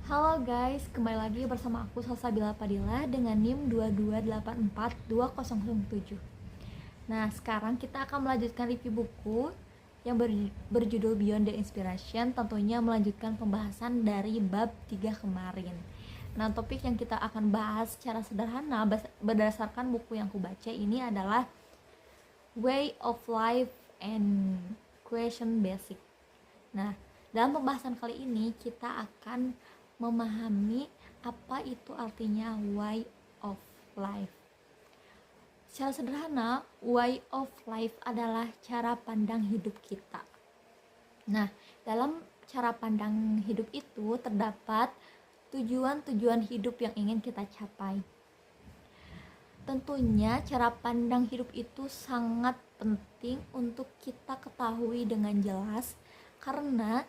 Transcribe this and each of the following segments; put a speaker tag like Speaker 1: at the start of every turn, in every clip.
Speaker 1: Halo guys, kembali lagi bersama aku Salsabila Padilla dengan NIM 2284207. Nah, sekarang kita akan melanjutkan review buku yang berjudul Beyond the Inspiration, tentunya melanjutkan pembahasan dari bab 3 kemarin. Nah, topik yang kita akan bahas secara sederhana berdasarkan buku yang aku baca ini adalah Way of Life and Question Basic. Nah, dalam pembahasan kali ini kita akan memahami apa itu artinya way of life. Secara sederhana, way of life adalah cara pandang hidup kita. Nah, dalam cara pandang hidup itu terdapat tujuan-tujuan hidup yang ingin kita capai. Tentunya cara pandang hidup itu sangat penting untuk kita ketahui dengan jelas, karena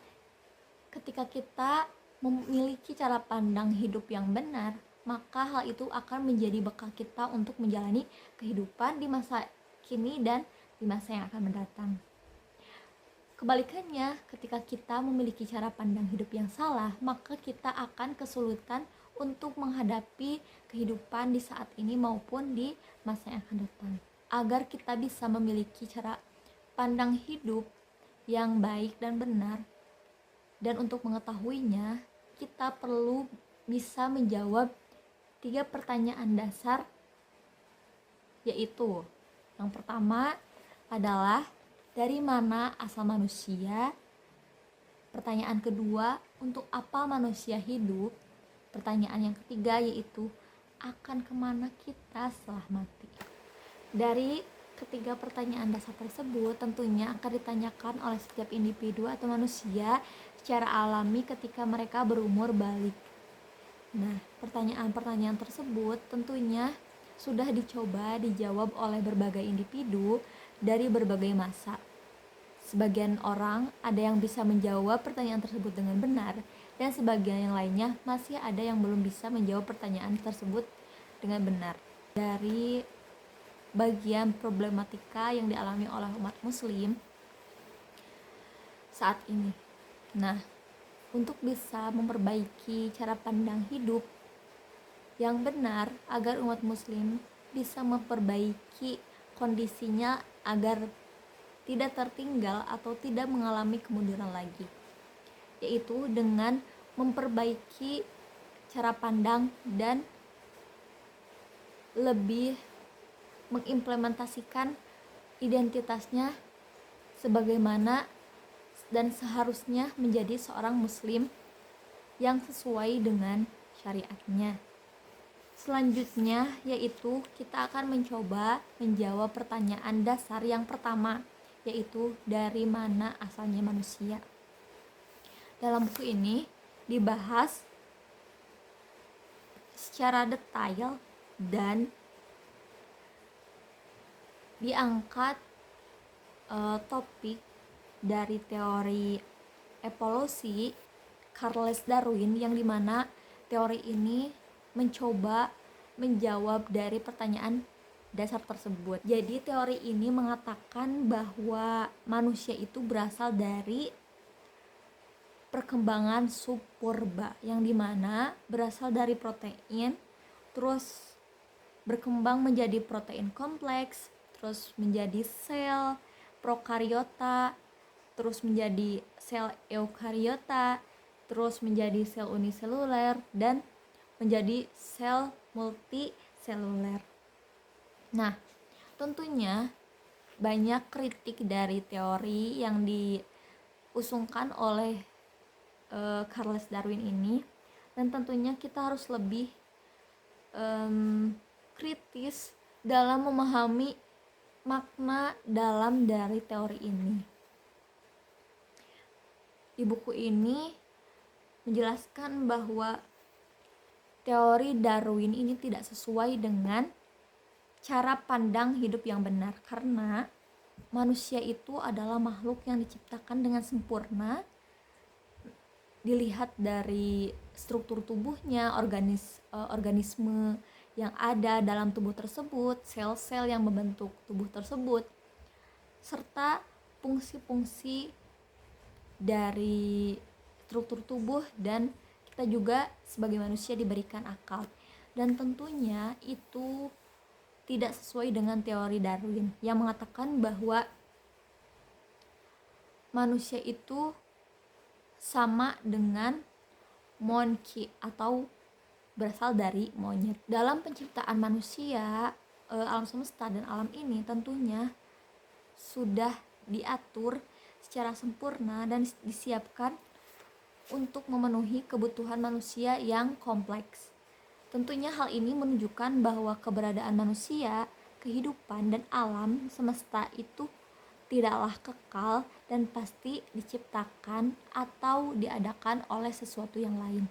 Speaker 1: ketika kita memiliki cara pandang hidup yang benar, maka hal itu akan menjadi bekal kita untuk menjalani kehidupan di masa kini dan di masa yang akan mendatang. Kebalikannya, ketika kita memiliki cara pandang hidup yang salah, maka kita akan kesulitan untuk menghadapi kehidupan di saat ini maupun di masa yang akan datang. Agar kita bisa memiliki cara pandang hidup yang baik dan benar, dan untuk mengetahuinya, kita perlu bisa menjawab 3 pertanyaan dasar, yaitu yang pertama adalah dari mana asal manusia. Pertanyaan kedua, untuk apa manusia hidup. Pertanyaan yang ketiga yaitu akan kemana kita setelah mati. Dari ketiga pertanyaan dasar tersebut tentunya akan ditanyakan oleh setiap individu atau manusia secara alami ketika mereka berumur balik. Nah, pertanyaan-pertanyaan tersebut tentunya sudah dicoba dijawab oleh berbagai individu dari berbagai masa. Sebagian orang ada yang bisa menjawab pertanyaan tersebut dengan benar, dan sebagian yang lainnya masih ada yang belum bisa menjawab pertanyaan tersebut dengan benar. Dari bagian problematika yang dialami oleh umat muslim saat ini. Nah, untuk bisa memperbaiki cara pandang hidup yang benar agar umat muslim bisa memperbaiki kondisinya agar tidak tertinggal atau tidak mengalami kemunduran lagi, yaitu dengan memperbaiki cara pandang dan lebih mengimplementasikan identitasnya sebagaimana dan seharusnya menjadi seorang muslim yang sesuai dengan syariatnya. Selanjutnya yaitu kita akan mencoba menjawab pertanyaan dasar yang pertama, yaitu dari mana asalnya manusia. Dalam buku ini dibahas secara detail dan diangkat topik dari teori evolusi Charles Darwin, yang dimana teori ini mencoba menjawab dari pertanyaan dasar tersebut. Jadi teori ini mengatakan bahwa manusia itu berasal dari perkembangan subpurba, yang dimana berasal dari protein, terus berkembang menjadi protein kompleks, terus menjadi sel prokariota, terus menjadi sel eukariota, terus menjadi sel uniseluler, dan menjadi sel multiseluler. Nah, tentunya banyak kritik dari teori yang diusungkan oleh Charles Darwin ini, dan tentunya kita harus lebih kritis dalam memahami makna dalam dari teori ini. Di buku ini menjelaskan bahwa teori Darwin ini tidak sesuai dengan cara pandang hidup yang benar, karena manusia itu adalah makhluk yang diciptakan dengan sempurna. Dilihat dari struktur tubuhnya, organisme yang ada dalam tubuh tersebut, sel-sel yang membentuk tubuh tersebut, serta fungsi-fungsi dari struktur tubuh dan kita juga sebagai manusia diberikan akal, dan tentunya itu tidak sesuai dengan teori Darwin yang mengatakan bahwa manusia itu sama dengan monkey atau berasal dari monyet. Dalam penciptaan manusia, alam semesta dan alam ini tentunya sudah diatur secara sempurna dan disiapkan untuk memenuhi kebutuhan manusia yang kompleks. Tentunya hal ini menunjukkan bahwa keberadaan manusia, kehidupan, dan alam semesta itu tidaklah kekal dan pasti diciptakan atau diadakan oleh sesuatu yang lain.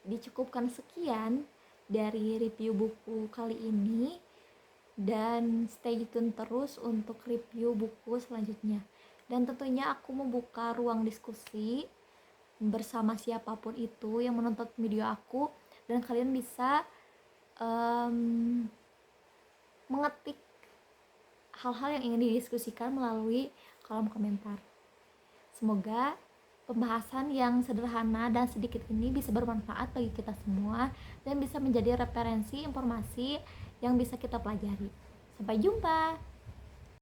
Speaker 1: Dicukupkan sekian dari review buku kali ini, dan stay tune terus untuk review buku selanjutnya. Dan tentunya aku membuka ruang diskusi bersama siapapun itu yang menonton video aku, dan kalian bisa mengetik hal-hal yang ingin didiskusikan melalui kolom komentar. Semoga pembahasan yang sederhana dan sedikit ini bisa bermanfaat bagi kita semua dan bisa menjadi referensi informasi yang bisa kita pelajari. Sampai jumpa.